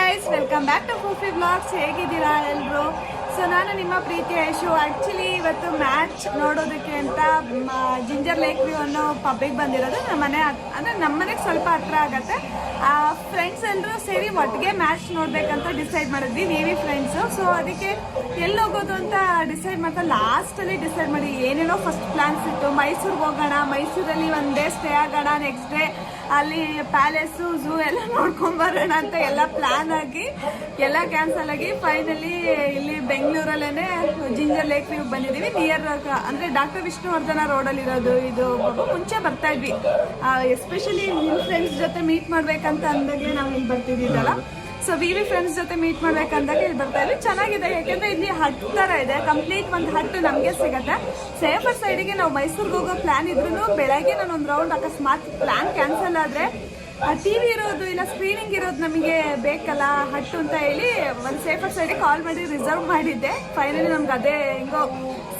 Guys, welcome back to Foofi vlogs. ಹೇಗಿದ್ದೀರಾ ಎಲ್ಲರೂ? So ನಾನು ನಿಮ್ಮ ಪ್ರೀತಿಯ ಯಶು. ಆ್ಯಕ್ಚುಲಿ ಇವತ್ತು ಮ್ಯಾಚ್ ನೋಡೋದಕ್ಕೆ ಅಂತ ಜಿಂಜರ್ ಲೇಕ್ ವ್ಯೂ ಅನ್ನೋ ಪಬ್ಬಿಗೆ ಬಂದಿರೋದು. ನಮ್ಮ ಮನೆಗೆ ಸ್ವಲ್ಪ ಹತ್ರ ಆಗುತ್ತೆ. ಫ್ರೆಂಡ್ಸ್ ಎಲ್ಲರೂ ಸೇರಿ ಒಟ್ಟಿಗೆ ಮ್ಯಾಚ್ ನೋಡಬೇಕಂತ ಡಿಸೈಡ್ ಮಾಡಿದ್ವಿ, ವಿ ಫ್ರೆಂಡ್ಸು. ಸೊ ಅದಕ್ಕೆ ಎಲ್ಲಿ ಹೋಗೋದು ಅಂತ ಡಿಸೈಡ್ ಮಾಡ್ತಾ ಲಾಸ್ಟಲ್ಲಿ ಡಿಸೈಡ್ ಮಾಡಿ ಏನೇನೋ ಫಸ್ಟ್ ಪ್ಲ್ಯಾನ್ಸ್ ಇತ್ತು. ಮೈಸೂರಿಗೆ ಹೋಗೋಣ, ಮೈಸೂರಲ್ಲಿ ಒನ್ ಡೇ ಸ್ಟೇ ಆಗೋಣ, ನೆಕ್ಸ್ಟ್ ಡೇ ಅಲ್ಲಿ ಪ್ಯಾಲೇಸು ಝೂ ಎಲ್ಲ ನೋಡ್ಕೊಂಬರೋಣ ಅಂತ ಎಲ್ಲ ಪ್ಲ್ಯಾನ್ ಆಗಿ ಎಲ್ಲ ಕ್ಯಾನ್ಸಲ್ ಆಗಿ ಫೈನಲಿ ಇಲ್ಲಿ ಬೆಂಗಳೂರಲ್ಲೇ ಜಿಂಜರ್ ಲೇಕ್ ವ್ಯೂ ಬಂದಿದ್ದೀವಿ. ನಿಯರ್ ಅಂದರೆ ಡಾಕ್ಟರ್ ವಿಷ್ಣುವರ್ಧನ ರೋಡಲ್ಲಿ ಇರೋದು. ಇದು ಮುಂಚೆ ಬರ್ತಾ ಇದ್ವಿ, ಎಸ್ಪೆಷಲಿ ನಿಮ್ಮ ಫ್ರೆಂಡ್ಸ್ ಜೊತೆ ಮೀಟ್ ಮಾಡ್ಬೇಕಂತ ಅಂದಾಗಲೇ ನಾವು ಇಲ್ಲಿ ಬರ್ತಿದ್ದೀವಲ್ಲ. ಸೊ ವಿ ಫ್ರೆಂಡ್ಸ್ ಜೊತೆ ಮೀಟ್ ಮಾಡ್ಬೇಕಂದಾಗ ಇಲ್ಲಿ ಬರ್ತಾ ಇದ್ವಿ. ಚೆನ್ನಾಗಿದೆ, ಯಾಕೆಂದರೆ ಇಲ್ಲಿ ಹಟ್ ಥರ ಇದೆ. ಕಂಪ್ಲೀಟ್ ಒಂದು ಹಟ್ ನಮಗೆ ಸಿಗುತ್ತೆ. ಸೇಫರ್ ಸೈಡಿಗೆ ನಾವು ಮೈಸೂರಿಗೆ ಹೋಗೋ ಪ್ಲ್ಯಾನ್ ಇದ್ರೂ ಬೆಳಗ್ಗೆ ನಾನು ಒಂದು ರೌಂಡ್ ಅಕಸ್ಮಾತ್ ಪ್ಲ್ಯಾನ್ ಕ್ಯಾನ್ಸಲ್ ಆದರೆ ಟಿ ವಿ ಇರೋದು ಇಲ್ಲ ಸ್ಕ್ರೀನಿಂಗ್ ಇರೋದು ನಮಗೆ ಬೇಕಲ್ಲ ಹಟ್ಟು ಅಂತ ಹೇಳಿ ಒಂದು ಸೇಫರ್ ಸೈಡಿಗೆ ಕಾಲ್ ಮಾಡಿ ರಿಸರ್ವ್ ಮಾಡಿದ್ದೆ. ಫೈನಲಿ ನಮ್ಗೆ ಅದೇ ಹಿಂಗೋ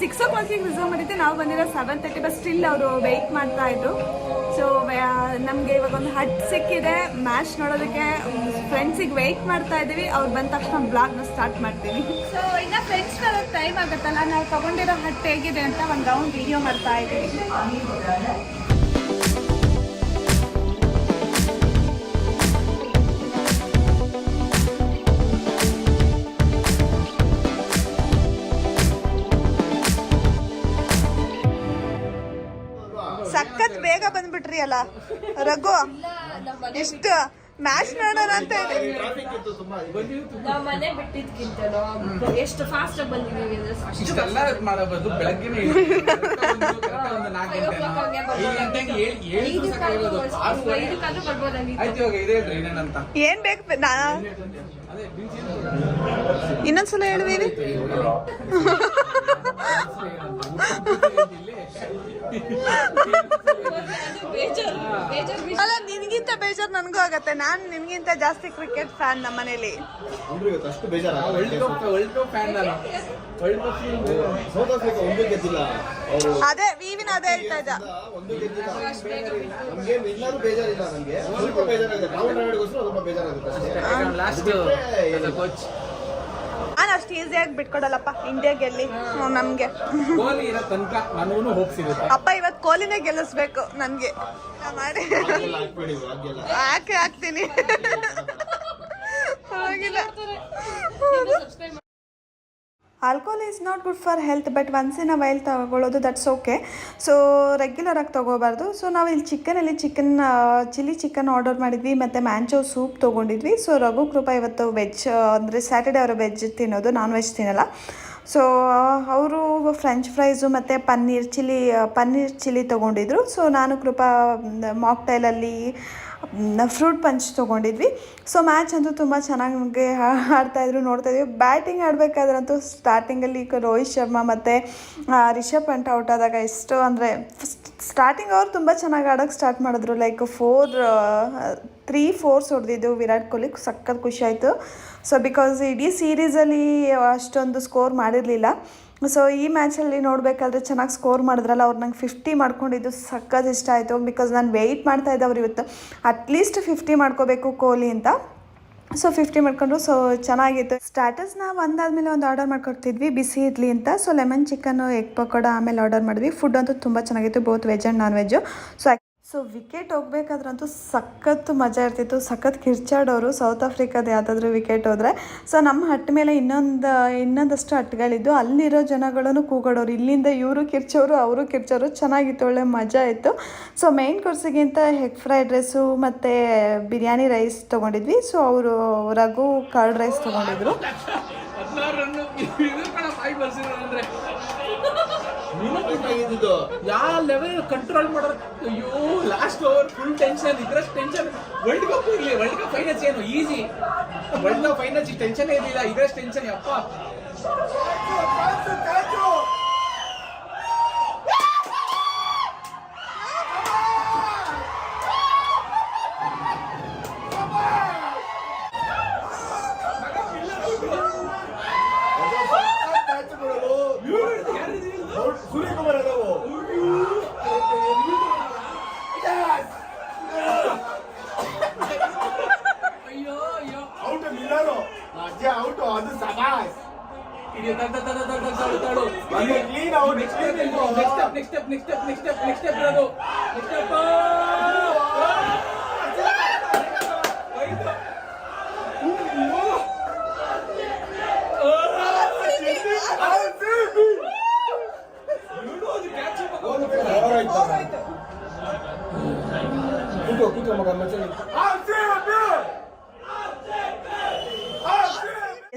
6 o'clock ರಿಸರ್ವ್ ಮಾಡಿದ್ದೆ. ನಾವು ಬಂದಿರೋ 7:30, ಬಟ್ ಸ್ಟಿಲ್ ಅವರು ವೆಯ್ಟ್ ಮಾಡ್ತಾ ಇದ್ರು. ಸೊ ನಮಗೆ ಇವಾಗ ಒಂದು ಹಟ್ ಸಿಕ್ಕಿದೆ. ಮ್ಯಾಚ್ ನೋಡೋದಕ್ಕೆ ಫ್ರೆಂಡ್ಸಿಗೆ ವೆಯ್ಟ್ ಮಾಡ್ತಾ ಇದ್ದೀವಿ. ಅವ್ರು ಬಂದ ತಕ್ಷಣ ಬ್ಲಾಗ್ನ ಸ್ಟಾರ್ಟ್ ಮಾಡ್ತೀವಿ. ಸೊ ಇನ್ನು ಫ್ರೆಂಡ್ಸ್ ಬರೋಕ್ಕೆ ಟೈಮ್ ಆಗುತ್ತಲ್ಲ, ನಾವು ತಗೊಂಡಿರೋ ಹಟ್ ಹೇಗಿದೆ ಅಂತ ಒಂದು ರೌಂಡ್ ವಿಡಿಯೋ ಮಾಡ್ತಾ ಇದ್ದೀವಿ. ಸಖತ್ ಬೇಗ ಬಂದ್ಬಿಟ್ರಿ ಅಲ್ಲ ರಘು. ಎಷ್ಟು ಮ್ಯಾಚ್ ನೋಡೋಣ ಅಂತ ಹೇಳಿ ಮನೆ ಬಿಟ್ಟಿದ್ಕಿಂತಲೋ ಎಷ್ಟು ಫಾಸ್ಟ್ ಆಗಿ ಬಂದಿದ್ದೀವಿ ಏನ್ ಬೇಕು ಇನ್ನೊಂದ್ಸಲ ಹೇಳಿದೀವಿ. ಅಲ್ಲ, ನಿನ್ಗಿಂತ ಬೇಜಾರು ನನಗೂ ಆಗತ್ತೆ. ನಾನು ನಿನ್ಗಿಂತ ಜಾಸ್ತಿ ಕ್ರಿಕೆಟ್ ಫ್ಯಾನ್ ನಮ್ಮ ಮನೇಲಿ. ಅದೇ ವಿವಿನ ಅದೇ ಹೇಳ್ತಾ ಇದ್ದ. ನಾನು ಅಷ್ಟು ಈಸಿಯಾಗಿ ಬಿಟ್ಕೊಡಲ್ಲಪ್ಪ. ಇಂಡಿಯಾ ಗೆಲ್ಲಿ ನಮ್ಗೆ ಅಪ್ಪ ಇವತ್ತು ಕೊಹ್ಲಿನೇ ಗೆಲ್ಲಿಸ್ಬೇಕು ನನ್ಗೆ ಮಾಡಿ. ಹಾಕ್ತೀನಿ. Alcohol is not good for health, but once in a while ತಗೊಳ್ಳೋದು ದಟ್ಸ್ ಓಕೆ. ಸೊ ರೆಗ್ಯುಲರಾಗಿ ತೊಗೋಬಾರ್ದು. ಸೊ ನಾವು ಇಲ್ಲಿ ಚಿಲ್ಲಿ ಚಿಕನ್ ಆರ್ಡರ್ ಮಾಡಿದ್ವಿ, ಮತ್ತು ಮ್ಯಾಂಚೋ ಸೂಪ್ ತೊಗೊಂಡಿದ್ವಿ. ಸೊ ರಘು ಕೃಪಾ ಇವತ್ತು ವೆಜ್, ಅಂದರೆ ಸ್ಯಾಟರ್ಡೇ ಅವರು ವೆಜ್ ತಿನ್ನೋದು, ನಾನ್ ವೆಜ್ ತಿನ್ನಲ್ಲ. ಸೊ ಅವರು ಫ್ರೆಂಚ್ ಫ್ರೈಸು ಮತ್ತು ಪನ್ನೀರ್ ಚಿಲ್ಲಿ ತೊಗೊಂಡಿದ್ರು. ಸೊ ನಾನು ಕೃಪಾ ಮಾಕ್ಟೈಲಲ್ಲಿ ಫ್ರೂಟ್ ಪಂಚ್ ತೊಗೊಂಡಿದ್ವಿ. ಸೊ ಮ್ಯಾಚ್ ಅಂತೂ ತುಂಬ ಚೆನ್ನಾಗಿ ಆಡ್ತಾಯಿದ್ರು, ನೋಡ್ತಾಯಿದ್ವಿ. ಬ್ಯಾಟಿಂಗ್ ಆಡಬೇಕಾದ್ರಂತೂ ಸ್ಟಾರ್ಟಿಂಗಲ್ಲಿ ರೋಹಿತ್ ಶರ್ಮಾ ಮತ್ತು ರಿಷಬ್ ಪಂಟ್ ಔಟ್ ಆದಾಗ ಎಷ್ಟು ಅಂದರೆ ಸ್ಟಾರ್ಟಿಂಗ್ ಅವ್ರು ತುಂಬ ಚೆನ್ನಾಗಿ ಆಡೋಕ್ಕೆ ಸ್ಟಾರ್ಟ್ ಮಾಡಿದ್ರು. ಲೈಕ್ 3 4 ಹೊಡೆದಿದ್ದು ವಿರಾಟ್ ಕೊಹ್ಲಿ. ಸಖತ್ ಖುಷಿ ಆಯಿತು. ಸೊ ಬಿಕಾಸ್ ಇಡೀ ಸೀರೀಸಲ್ಲಿ ಅಷ್ಟೊಂದು ಸ್ಕೋರ್ ಮಾಡಿರಲಿಲ್ಲ. ಸೊ ಈ ಮ್ಯಾಚಲ್ಲಿ ನೋಡಬೇಕಾದ್ರೆ ಚೆನ್ನಾಗಿ ಸ್ಕೋರ್ ಮಾಡಿದ್ರಲ್ಲ, ಅವ್ರು ನಂಗೆ 50 ಮಾಡ್ಕೊಂಡಿದ್ದು ಸಖತ್ ಇಷ್ಟ ಆಯಿತು. ಬಿಕಾಸ್ ನಾನು ವೆಯ್ಟ್ ಮಾಡ್ತಾಯಿದ್ದೆ ಅವ್ರು ಇವತ್ತು ಅಟ್ಲೀಸ್ಟ್ 50 ಮಾಡ್ಕೋಬೇಕು ಕೊಹ್ಲಿ ಅಂತ. ಸೊ 50 ಮಾಡ್ಕೊಂಡ್ರು. ಸೊ ಚೆನ್ನಾಗಿತ್ತು. ಸ್ಟಾರ್ಟರ್ಸ್ನ ಒಂದಾದಮೇಲೆ ಒಂದು ಆರ್ಡರ್ ಮಾಡ್ಕೊಡ್ತಿದ್ವಿ, ಬಿಸಿ ಇರಲಿ ಅಂತ. So lemon chicken, egg pakoda ಆಮೇಲೆ ಆರ್ಡರ್ ಮಾಡಿದ್ವಿ. ಫುಡ್ ಅಂತೂ ತುಂಬ ಚೆನ್ನಾಗಿತ್ತು, both veg and non veg. So wicket ಹೋಗ್ಬೇಕಾದ್ರಂತೂ ಸಖತ್ತು ಮಜಾ ಇರ್ತಿತ್ತು. ಸಖತ್ ಕಿರ್ಚಾಡೋರು ಸೌತ್ ಆಫ್ರಿಕಾದ ಯಾವುದಾದ್ರೂ ವಿಕೆಟ್ ಹೋದರೆ. ಸೊ ನಮ್ಮ ಹಟ್ ಮೇಲೆ ಇನ್ನೊಂದಷ್ಟು ಹಟ್ಗಳಿದ್ದು, ಅಲ್ಲಿರೋ ಜನಗಳನ್ನು ಕೂಗಾಡೋರು. ಇಲ್ಲಿಂದ ಇವರು ಕಿರ್ಚೋರು, ಅವರು ಕಿರ್ಚೋರು. ಚೆನ್ನಾಗಿತ್ತು, ಒಳ್ಳೆ ಮಜಾ ಇತ್ತು. ಸೊ ಮೇನ್ ಕೋರ್ಸಿಗಿಂತ ಎಗ್ ಫ್ರೈಡ್ ರೈಸು ಮತ್ತು ಬಿರಿಯಾನಿ ರೈಸ್ ತೊಗೊಂಡಿದ್ವಿ. ಸೊ ಅವರು ರಘು ಕರ್ಡ್ ರೈಸ್ ತೊಗೊಂಡಿದ್ರು. ಯಾವ ಲೆವೆಲ್ ಕಂಟ್ರೋಲ್ ಮಾಡೋದು. ಅಯ್ಯೋ ಲಾಸ್ಟ್ ಓವರ್ ಫುಲ್ ಟೆನ್ಷನ್. ಇದ್ರಷ್ಟು ಟೆನ್ಷನ್ ವರ್ಲ್ಡ್ ಕಪ್ ಇರಲಿ, ವರ್ಲ್ಡ್ ಕಪ್ ಫೈನಲ್ಸ್ ಏನು easy. World cup finals tension ಇರಲಿಲ್ಲ, ಇದ್ರಷ್ಟು ಟೆನ್ಷನ್. ಅಪ್ಪ ಔಟ್ ಮಿಲ್ಲರು ಅಜ್ಜೆ ಔಟ್ ಅದು ಸಬಾಸ್ ಇದು ತಡು ಕ್ಲೀನ್ ಔಟ್ ನೆಕ್ಸ್ಟ್ ಸ್ಟೆಪ್ ಅದು ನೆಕ್ಸ್ಟ್ ಸ್ಟೆಪ್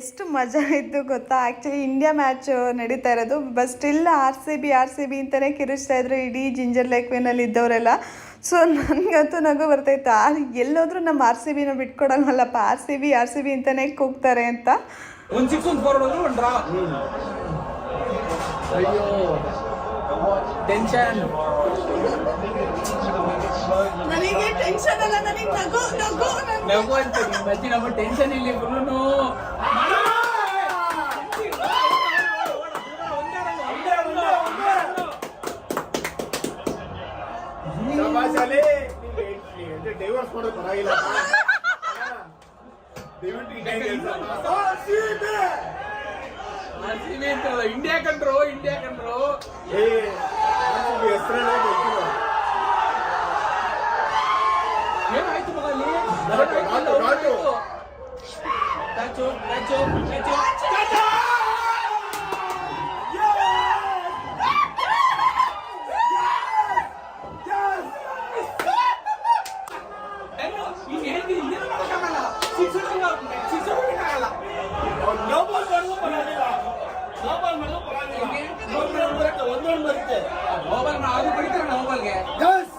ಎಷ್ಟು ಮಜಾ ಇತ್ತು ಗೊತ್ತಾ. ಆ್ಯಕ್ಚುಲಿ ಇಂಡಿಯಾ ಮ್ಯಾಚ್ ನಡೀತಾ ಇರೋದು, but still R C B ಅಂತಲೇ ಕಿರಿಸ್ತಾ ಇದ್ರು ಇಡೀ ಜಿಂಜರ್ ಲೇಕ್ ವೇನಲ್ಲಿ ಇದ್ದವರೆಲ್ಲ. ಸೊ ನನಗಂತೂ ನಗು ಬರ್ತಾಯಿತ್ತು, ಎಲ್ಲೋದ್ರೂ ನಮ್ಮ R C ಬಿನ ಬಿಟ್ಕೊಡಲ್ವಲ್ಲಪ್ಪ, R C B ಅಂತಲೇ ಕೂಗ್ತಾರೆ ಅಂತ. ಒಂದು 6 ಒಂದು 4 ಹೊಡೆದ್ರು ಒಂದು ಡ್ರಾ. ಅಯ್ಯೋ ಟೆನ್ಷನ್, ನನಗೆ ಟೆನ್ಷನ್ ಅಲ್ಲ, ನನಗೆ ನಗು ಅಂತ ಮಚ್ಚಿ ನಮ್ಮ ಟೆನ್ಷನ್ ಇಲ್ಲಿ ಫುಲ್ಲು. ಡೈವರ್ಸ್ ಮಾಡೋದು ಪರವಾಗಿಲ್ಲ. ಇಂಡಿಯಾ ಕಂಡ್ರು ಏನಾಯ್ತು ಮಗ ಅಲ್ಲಿ?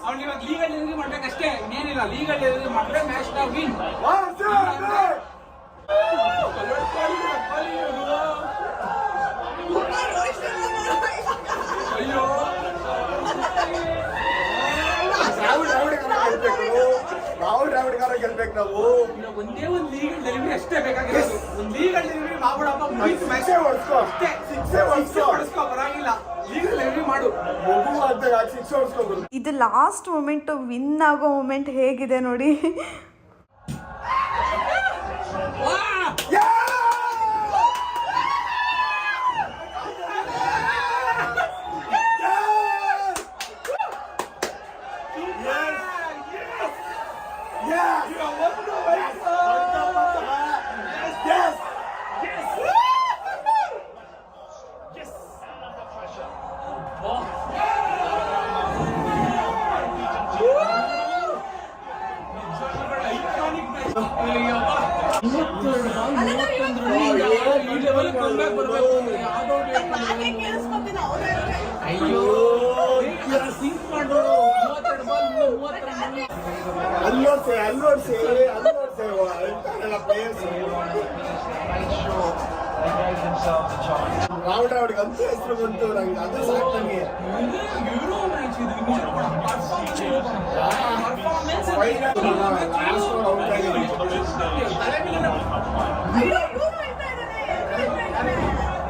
ಅವ್ನು ಇವಾಗ ಲೀಗಲ್ ಡೆಲಿವರಿ ಮಾಡ್ಬೇಕಷ್ಟೇ, ಇನ್ನೇನಿಲ್ಲ. ಲೀಗಲ್ ಡೆಲಿವರಿ ಮಾಡಿದ್ರೆ ಮ್ಯಾಚ್ ನ ವಿನ್. ಅಯ್ಯೋ ಗೆಲ್ಬೇಕು ನಾವು. ಒಂದೇ ಒಂದು ಲೀಗಲ್ ಡೆಲಿವರಿ ಅಷ್ಟೇ ಬೇಕಾಗಿರೋದು. ಒಂದು ಲೀಗಲ್ ಡೆಲಿವರಿ ಮಾಡ್ಬಿಡಪ್ಪ, ಹೊಡಿಸ್ಕೋ ಬರಾಗಿಲ್ಲ. ಲೀಗಲ್ ಡೆಲಿವರಿ ಮಾಡು. ಇದು ಲಾಸ್ಟ್ ಮೂಮೆಂಟ್, ವಿನ್ ಆಗೋ ಮೂಮೆಂಟ್ ಹೇಗಿದೆ ನೋಡಿ. ಅಯ್ಯೋ ಸಿಂಕ್ ಮಾಡು. 32 ಬಾಲ್ 32 ಅಲ್ಲೋಡ್ಸೆ ರಾವ್ಡಿಗೆ ಅಂತ ಹೆಸರು ಬಂತು. ನಂಗೆ ಅದು ಸಾಕು. ನನಗೆ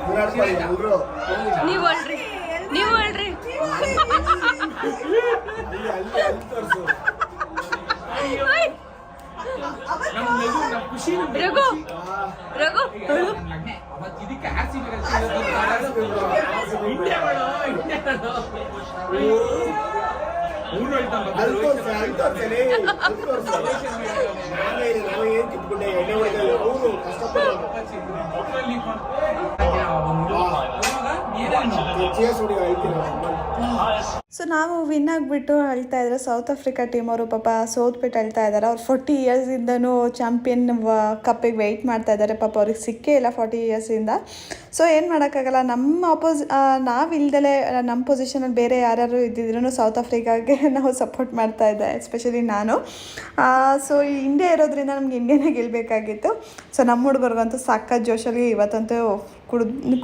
ವಿರಾಟ್ ಕೊಹ್ಲಿ ಎಲ್ರು ನೀವು ಅಲ್ರಿ ಅಲ್ಲಿ ತೋರಿಸು. ರಘು ಇದಕ್ಕೆ ಏನ್ ಕಿತ್ಕೊಂಡೆ ಎಣ್ಣೆ ಹೊಡೆದ ಅವರು ಕಷ್ಟಪಡೋದು. ಸೊ ನಾವು ವಿನ್ ಆಗಿಬಿಟ್ಟು ಹೇಳ್ತಾ ಇದ್ದಾರೆ. ಸೌತ್ ಆಫ್ರಿಕಾ ಟೀಮ್ ಅವರು ಪಾಪ ಸೋತ್ಬಿಟ್ಟು ಹೇಳ್ತಾ ಇದ್ದಾರೆ. ಅವ್ರು 40 ಇಯರ್ಸಿಂದನೂ ಚಾಂಪಿಯನ್ ಕಪ್ಪಿಗೆ ವೆಯ್ಟ್ ಮಾಡ್ತಾ ಇದ್ದಾರೆ. ಪಾಪ ಅವ್ರಿಗೆ ಸಿಕ್ಕೇ ಇಲ್ಲ 40 ಇಯರ್ಸಿಂದ. ಸೊ ಏನು ಮಾಡೋಕ್ಕಾಗಲ್ಲ, ನಮ್ಮ ನಾವಿಲ್ದಲೇ ನಮ್ಮ ಪೊಸಿಷನಲ್ಲಿ ಬೇರೆ ಯಾರ್ಯಾರು ಇದ್ದಿದ್ರು ಸೌತ್ ಆಫ್ರಿಕಾಗೆ ನಾವು ಸಪೋರ್ಟ್ ಮಾಡ್ತಾ ಇದ್ದೆ, ಎಸ್ಪೆಷಲಿ ನಾನು. ಸೊ ಇಂಡಿಯಾ ಇರೋದ್ರಿಂದ ನಮ್ಗೆ ಇಂಡಿಯಾನೇ ಗೆಲ್ಲಬೇಕಾಗಿತ್ತು. ಸೊ ನಮ್ಮ ಹುಡುಗರಿಗಂತೂ ಸಖತ್ ಜೋಶಲ್ಲಿ ಇವತ್ತಂತೂ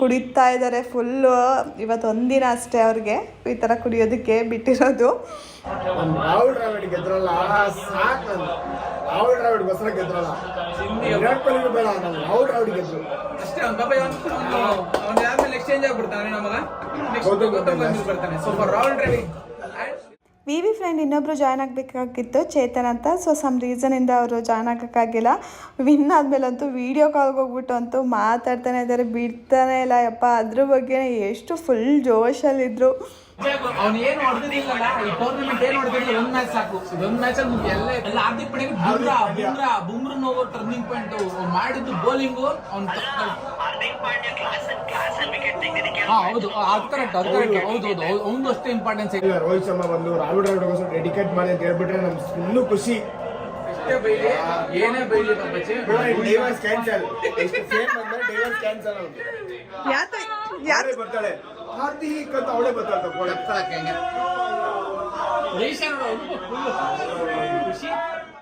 ಕುಡಿತಾ ಇದ್ದಾರೆ ಫುಲ್ಲು. ಇವತ್ತು ಒಂದಿನ ಅಷ್ಟೇ ಅವ್ರಿಗೆ ಈ ಥರ ಕುಡಿಯೋದಕ್ಕೆ ಬಿಟ್ಟಿರೋದು. ರಾಹುಲ್ ದ್ರಾವಿಡ್ ಗೆದ್ರಲ್ಲ ಸಾಕು. ರಾಹುಲ್ ದ್ರಾವಿಡ್ ಬಸರ ಗೆದ್ರಲ್ಲ, ವಿರಾಟ್ ಕೊಹ್ಲಿ ಬೇಡ, ರಾಹುಲ್ ದ್ರಾವಿಡ್ ಗೆದ್ರು ಅಷ್ಟೇ. ಆದ್ಮೇಲೆ ಎಕ್ಸ್ಚೇಂಜ್ ಆಗ್ಬಿಡ್ತಾನೆ ನಮಗ, ನೆಕ್ಸ್ಟ್ ಬರ್ತಾನೆ. So for Rahul Dravid we friend ಇನ್ನೊಬ್ಬರು ಜಾಯ್ನ್ ಆಗಬೇಕಾಗಿತ್ತು ಚೇತನ್ ಅಂತ. ಸೊ ಸಮ್ ರೀಸನಿಂದ ಅವರು ಜಾಯ್ನ್ ಆಗೋಕ್ಕಾಗಿಲ್ಲ. ವಿನ್ ಆದಮೇಲಂತೂ ವೀಡಿಯೋ ಕಾಲ್ಗೆ ಹೋಗ್ಬಿಟ್ಟು ಅಂತೂ ಮಾತಾಡ್ತಾನೆ ಇದ್ದಾರೆ, ಬಿಡ್ತಾನೆ ಇಲ್ಲ ಯಪ್ಪ. ಅದ್ರ ಬಗ್ಗೆ ಎಷ್ಟು ಫುಲ್ ಜೋಶಲ್ಲಿದ್ದರು. ಅವ್ನು ಏನು ಹೊಡೆದಿಲ್ಲಲ್ಲ, ಈ ಟೂರ್ನಮೆಂಟ್ ಏನು ಹೊಡೆದಿಲ್ಲ, ಒಂದ್ ಮ್ಯಾಚ್ ಸಾಕು. ಒಂದ್ ಮ್ಯಾಚ್ ಅಲ್ಲಿ ಎಲ್ಲ ಹಾರ್ದಿಕ್ ಪಡೆಗೆ ಬುಮ್ರಾ ಹೋಗೋ ಟರ್ನಿಂಗ್ ಪಾಯಿಂಟ್ ಮಾಡಿದ್ದು ಬೌಲಿಂಗು ಅವ್ನು ಹೌದು ಅದು ಕರೆಕ್ಟ್ ಹೌದು ಅವ್ನು ಅಷ್ಟೇ ಇಂಪಾರ್ಟೆನ್ಸ್ ಇದೆ. ರೋಹಿತ್ ಶರ್ಮಾ ಬಂದು ರಾಹುಲ್ ದ್ರಾವಿಡ್ಗೋಸ್ಕರ ಡೆಡಿಕೇಟ್ ಮಾಡಿ ಅಂತ ಹೇಳ್ಬಿಟ್ರೆ ನಮ್ಗೆ ಇನ್ನೂ ಖುಷಿ. ಏನೇ ಬೈಲಿ ಡೈವರ್ಸ್ ಕ್ಯಾನ್ಸಲ್, ಎಷ್ಟು ಫೇಮ್ ಬಂದ್ರೆ ಡೈವರ್ಸ್ ಕ್ಯಾನ್ಸಲ್. ಯಾರೇ ಬರ್ತಾಳೆ ಹಾರ್ದಿಕ್ ಅಂತ ಅವಳೇ ಬರ್ತಾಳೆ ಖುಷಿ.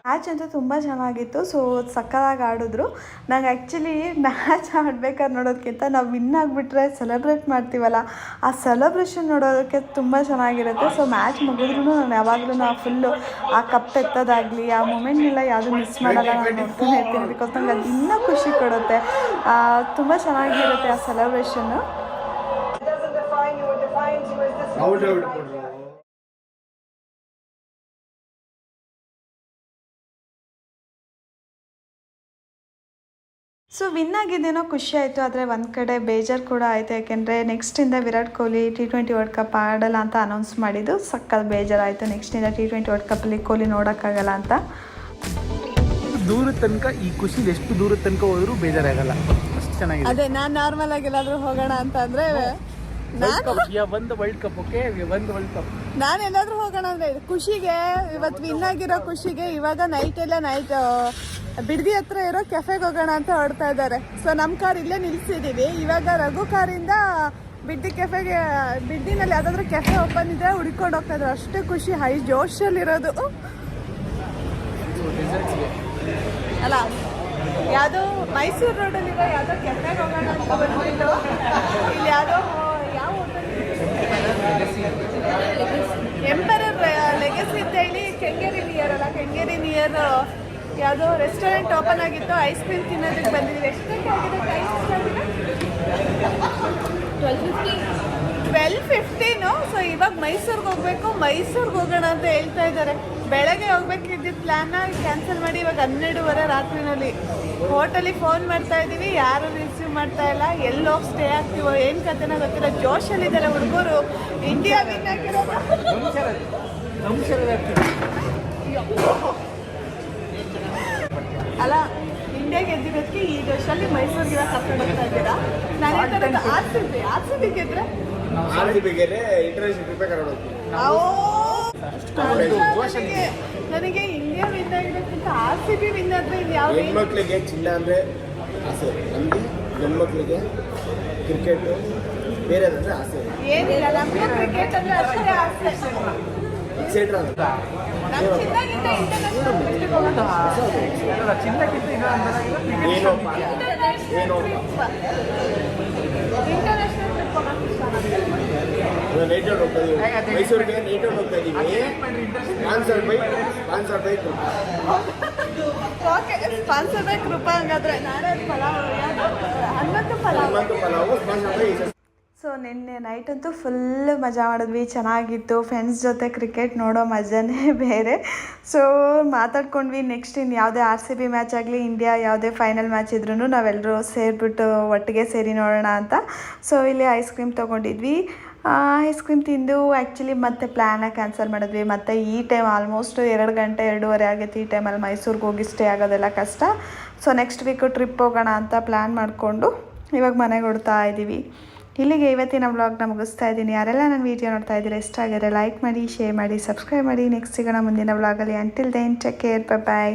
ಮ್ಯಾಚ್ ಅಂತೂ ತುಂಬ ಚೆನ್ನಾಗಿತ್ತು. ಸೊ ಸಕ್ಕತ್ತಾಗಿ ಆಡಿದ್ರು. ನಂಗೆ ಆ್ಯಕ್ಚುಲಿ ಮ್ಯಾಚ್ ಆಡ್ಬೇಕಾದ್ರೆ ನೋಡೋದಕ್ಕಿಂತ ನಾವು ವಿನ್ ಆಗಿಬಿಟ್ರೆ ಸೆಲೆಬ್ರೇಟ್ ಮಾಡ್ತೀವಲ್ಲ, ಆ ಸೆಲೆಬ್ರೇಷನ್ ನೋಡೋದಕ್ಕೆ ತುಂಬ ಚೆನ್ನಾಗಿರುತ್ತೆ. ಸೊ ಮ್ಯಾಚ್ ಮುಗಿದ್ರೂ ನಾನು ಯಾವಾಗಲೂ ಫುಲ್ಲು ಆ ಕಪ್ ಎತ್ತೋದಾಗಲಿ ಆ ಮೂಮೆಂಟ್ನೆಲ್ಲ ಯಾವುದೂ ಮಿಸ್ ಮಾಡಲ್ಲ, ನಾನು ನೋಡ್ತಾನೆ ಇರ್ತೀನಿ. ಬಿಕಾಸ್ ನಂಗೆ ಅದು ಇನ್ನೂ ಖುಷಿ ಕೊಡುತ್ತೆ. ತುಂಬ ಚೆನ್ನಾಗಿರುತ್ತೆ ಆ ಸೆಲೆಬ್ರೇಷನ್ನು. ಸೊ ವಿನ್ ಆಗಿದ್ದೇನೋ ಖುಷಿ ಆಯಿತು, ಆದರೆ ಒಂದು ಕಡೆ ಬೇಜಾರು ಕೂಡ ಆಯಿತು. ಯಾಕೆಂದರೆ ನೆಕ್ಸ್ಟಿಂದ Virat Kohli T20 world cup ಆಡಲ್ಲ ಅಂತ ಅನೌನ್ಸ್ ಮಾಡಿದ್ದು ಸಕ್ಕತ್ ಬೇಜಾರಾಯಿತು. ನೆಕ್ಸ್ಟಿಂದ T20 ವರ್ಲ್ಡ್ ಕಪ್ಪಲ್ಲಿ ಕೊಹ್ಲಿ ನೋಡೋಕ್ಕಾಗಲ್ಲ ಅಂತ. ದೂರದ ತನಕ ಈ ಖುಷಿ ಎಷ್ಟು ದೂರದ ತನಕ ಹೋದ್ರೂ ಬೇಜಾರಾಗಲ್ಲ, ಅಷ್ಟು ಚೆನ್ನಾಗಿದೆ. ಅದೇ ನಾನು ನಾರ್ಮಲ್ ಆಗಿ ಎಲ್ಲಾದರೂ ಹೋಗೋಣ ಅಂತ ಅಂದರೆ ಒಂದು ವರ್ಲ್ಡ್ ಕಪ್ ಓಕೆ, ಒಂದು ವರ್ಲ್ಡ್ ಕಪ್ ನಾನು ಎಲ್ಲಾದರೂ ಹೋಗೋಣ ಅಂದರೆ ಖುಷಿಗೆ, ಇವತ್ತು ವಿನ್ ಆಗಿರೋ ಖುಷಿಗೆ ಇವಾಗ ನೈಟ್ ಬಿಡದಿ ಹತ್ರ ಇರೋ ಕೆಫೆಗೆ ಹೋಗೋಣ ಅಂತ ಹೊರಡ್ತಾ ಇದ್ದಾರೆ. ಸೊ ನಮ್ಮ ಕಾರ್ ಇಲ್ಲೇ ನಿಲ್ಸಿದ್ದೀವಿ. ಇವಾಗ ರಘು ಕಾರಿಂದ ಬಿಡ್ದಿ ಕೆಫೆಗೆ, ಬಿಡ್ದಿನಲ್ಲಿ ಯಾವುದಾದ್ರೂ ಕೆಫೆ ಓಪನ್ ಇದ್ರೆ ಹುಡ್ಕೊಂಡು ಹೋಗ್ತಾ ಇದ್ದಾರೆ. ಅಷ್ಟೇ ಖುಷಿ, ಹೈ ಜೋಶಲ್ಲಿರೋದು ಅಲ್ಲ. ಯಾವುದೋ ಮೈಸೂರು ರೋಡಲ್ಲಿರೋ ಯಾವುದೋ ಕೆಫೆಗೆ ಹೋಗೋಣ ಅಂತ ಬಂದ್ಬಿಟ್ಟು ಇಲ್ಲಿ ಯಾವುದೋ ಯಾವ ಎಂಪರರ್ ಲೆಗಸಿ ಅಂತ ಹೇಳಿ ಕೆಂಗೇರಿ ನಿಯರ್ ಅಲ್ಲ, ಕೆಂಗೇರಿ ನಿಯರ್ ಯಾವುದೋ ರೆಸ್ಟೋರೆಂಟ್ ಓಪನ್ ಆಗಿತ್ತು. ಐಸ್ ಕ್ರೀಮ್ ತಿನ್ನೋದಕ್ಕೆ ಬಂದಿದ್ದೀವಿ. ಎಷ್ಟು ಗಂಟೆ ಆಗಿದೆ ಟೈಮ್? 12:15. ಸೊ ಇವಾಗ ಮೈಸೂರಿಗೆ ಹೋಗ್ಬೇಕು, ಮೈಸೂರಿಗೆ ಹೋಗೋಣ ಅಂತ ಹೇಳ್ತಾ ಇದ್ದಾರೆ. ಬೆಳಗ್ಗೆ ಹೋಗ್ಬೇಕಿದ್ದಿದ್ದು ಪ್ಲ್ಯಾನ್ನ ಕ್ಯಾನ್ಸಲ್ ಮಾಡಿ ಇವಾಗ 12:30 ರಾತ್ರಿನಲ್ಲಿ ಹೋಟೆಲಿಗೆ ಫೋನ್ ಮಾಡ್ತಾ ಇದ್ದೀವಿ, ಯಾರು ರಿಸೀವ್ ಮಾಡ್ತಾ ಇಲ್ಲ. ಎಲ್ಲಿ ಹೋಗಿ ಸ್ಟೇ ಆಗ್ತೀವೋ ಏನು ಕತೆನೋ ಗೊತ್ತಿಲ್ಲ. ಜೋಶಲ್ಲಿದ್ದಾರೆ ಹುಡುಗರು. ಇಂಡಿಯಾ ವಿನ್ ಆಗಿರೋದು ಅಲ್ಲ, ಇಂಡಿಯಾ ಗೆದ್ದಿರೋದಕ್ಕೆ ಈ ಜೋಶಲ್ಲಿ ಮೈಸೂರಿಗೆ ಕರ್ಕೊಂಡು ಹೋಗ್ತಾ ಇದ್ದೀರಾ. ನಾನು ಹೇಳ್ತಾ ಆರ್ ಸಿ ಬಿ ಗೆದ್ರೆ ನನಗೆ ಇಂಡಿಯಾ ವಿನ್ ಆಗಿರೋದಕ್ಕಿಂತ ಆರ್ ಸಿ ಬಿ ವಿನ್ ಆದ್ರೆ ಯಾವ ಹೆಣ್ಮಕ್ಳಿಗೆ ಚಿನ್ನ ಅಂದ್ರೆ ಆಸೆ, ನಮಗೆ ಗಂಡ್ಮಕ್ಳಿಗೆ ಕ್ರಿಕೆಟ್ ಬೇರೆ ಅಂದ್ರೆ ಆಸೆ ಏನಿಲ್ಲ. ನಮ್ಗೆ ಕ್ರಿಕೆಟ್ ಅಂದ್ರೆ ಅಷ್ಟೇ ಆಸೆ. ಎಕ್ಸೆಟ್ರಾ ಅಂತ ನಮ್ಮ ಚಿನ್ನಕ್ಕಿಂತ ಚಿನ್ನಕ್ಕಿಂತ ಇಂಟರ್ನ್ಯಾಷನಲ್ ಟ್ರಿಪ್ ನೈಟ್ ಔಟ್ ಹೋಗ್ತಾ ಇದೀವಿ, ಮೈಸೂರಿಗೆ ನೈಟ್ ಔಟ್ ಹೋಗ್ತಾ ಇದೀವಿ. Sponsor by okay, sponsor by Krupa. ಹಂಗಾದ್ರೆ ನಾಳೆ ಪಲಾವ್, ಹನ್ನೊಂದು ಪಲಾವ್ ಸ್ಪಾನ್ಸರ್ ಬೈ. ಸೊ ನಿನ್ನೆ ನೈಟ್ ಅಂತೂ ಫುಲ್ ಮಜಾ ಮಾಡಿದ್ವಿ, ಚೆನ್ನಾಗಿತ್ತು. ಫ್ರೆಂಡ್ಸ್ ಜೊತೆ ಕ್ರಿಕೆಟ್ ನೋಡೋ ಮಜಾನೇ ಬೇರೆ. ಸೊ ಮಾತಾಡ್ಕೊಂಡ್ವಿ, ನೆಕ್ಸ್ಟ್ ಇನ್ನು ಯಾವುದೇ RCB ಮ್ಯಾಚ್ ಆಗಲಿ, ಇಂಡಿಯಾ ಯಾವುದೇ ಫೈನಲ್ ಮ್ಯಾಚ್ ಇದ್ರೂ ನಾವೆಲ್ಲರೂ ಸೇರಿಬಿಟ್ಟು ಒಟ್ಟಿಗೆ ಸೇರಿ ನೋಡೋಣ ಅಂತ. ಸೊ ಇಲ್ಲಿ ಐಸ್ ಕ್ರೀಮ್ ತೊಗೊಂಡಿದ್ವಿ. ಐಸ್ ಕ್ರೀಮ್ ತಿಂದು ಆ್ಯಕ್ಚುಲಿ ಮತ್ತೆ ಪ್ಲ್ಯಾನ ಕ್ಯಾನ್ಸಲ್ ಮಾಡಿದ್ವಿ. ಮತ್ತು ಈ ಟೈಮ್ ಆಲ್ಮೋಸ್ಟ್ 2 ಗಂಟೆ 2:30 ಆಗೈತಿ. ಈ ಟೈಮಲ್ಲಿ ಮೈಸೂರಿಗೆ ಹೋಗಿ ಸ್ಟೇ ಆಗೋದೆಲ್ಲ ಕಷ್ಟ. ಸೊ ನೆಕ್ಸ್ಟ್ ವೀಕು ಟ್ರಿಪ್ ಹೋಗೋಣ ಅಂತ ಪ್ಲ್ಯಾನ್ ಮಾಡಿಕೊಂಡು ಇವಾಗ ಮನೆಗೆ ಹೊಡ್ತಾ ಇದ್ದೀವಿ. ಇಲ್ಲಿಗೆ ಇವತ್ತಿನ ವ್ಲಾಗ್ನ ಮುಗಿಸ್ತಾ ಇದ್ದೀನಿ. ಯಾರೆಲ್ಲ ನನ್ನ ವೀಡಿಯೋ ನೋಡ್ತಾ ಇದ್ದೀರಾ, ಇಷ್ಟ ಆಗಿದ್ರೆ ಲೈಕ್ ಮಾಡಿ, ಶೇರ್ ಮಾಡಿ, ಸಬ್ಸ್ಕ್ರೈಬ್ ಮಾಡಿ. ನೆಕ್ಸ್ಟ್ ಸಿಗೋಣ ಮುಂದಿನ ವ್ಲಾಗಲ್ಲಿ. ಅಂಟಿಲ್ ದೆನ್ ಟೇಕ್ ಕೇರ್, ಬಾಯ್.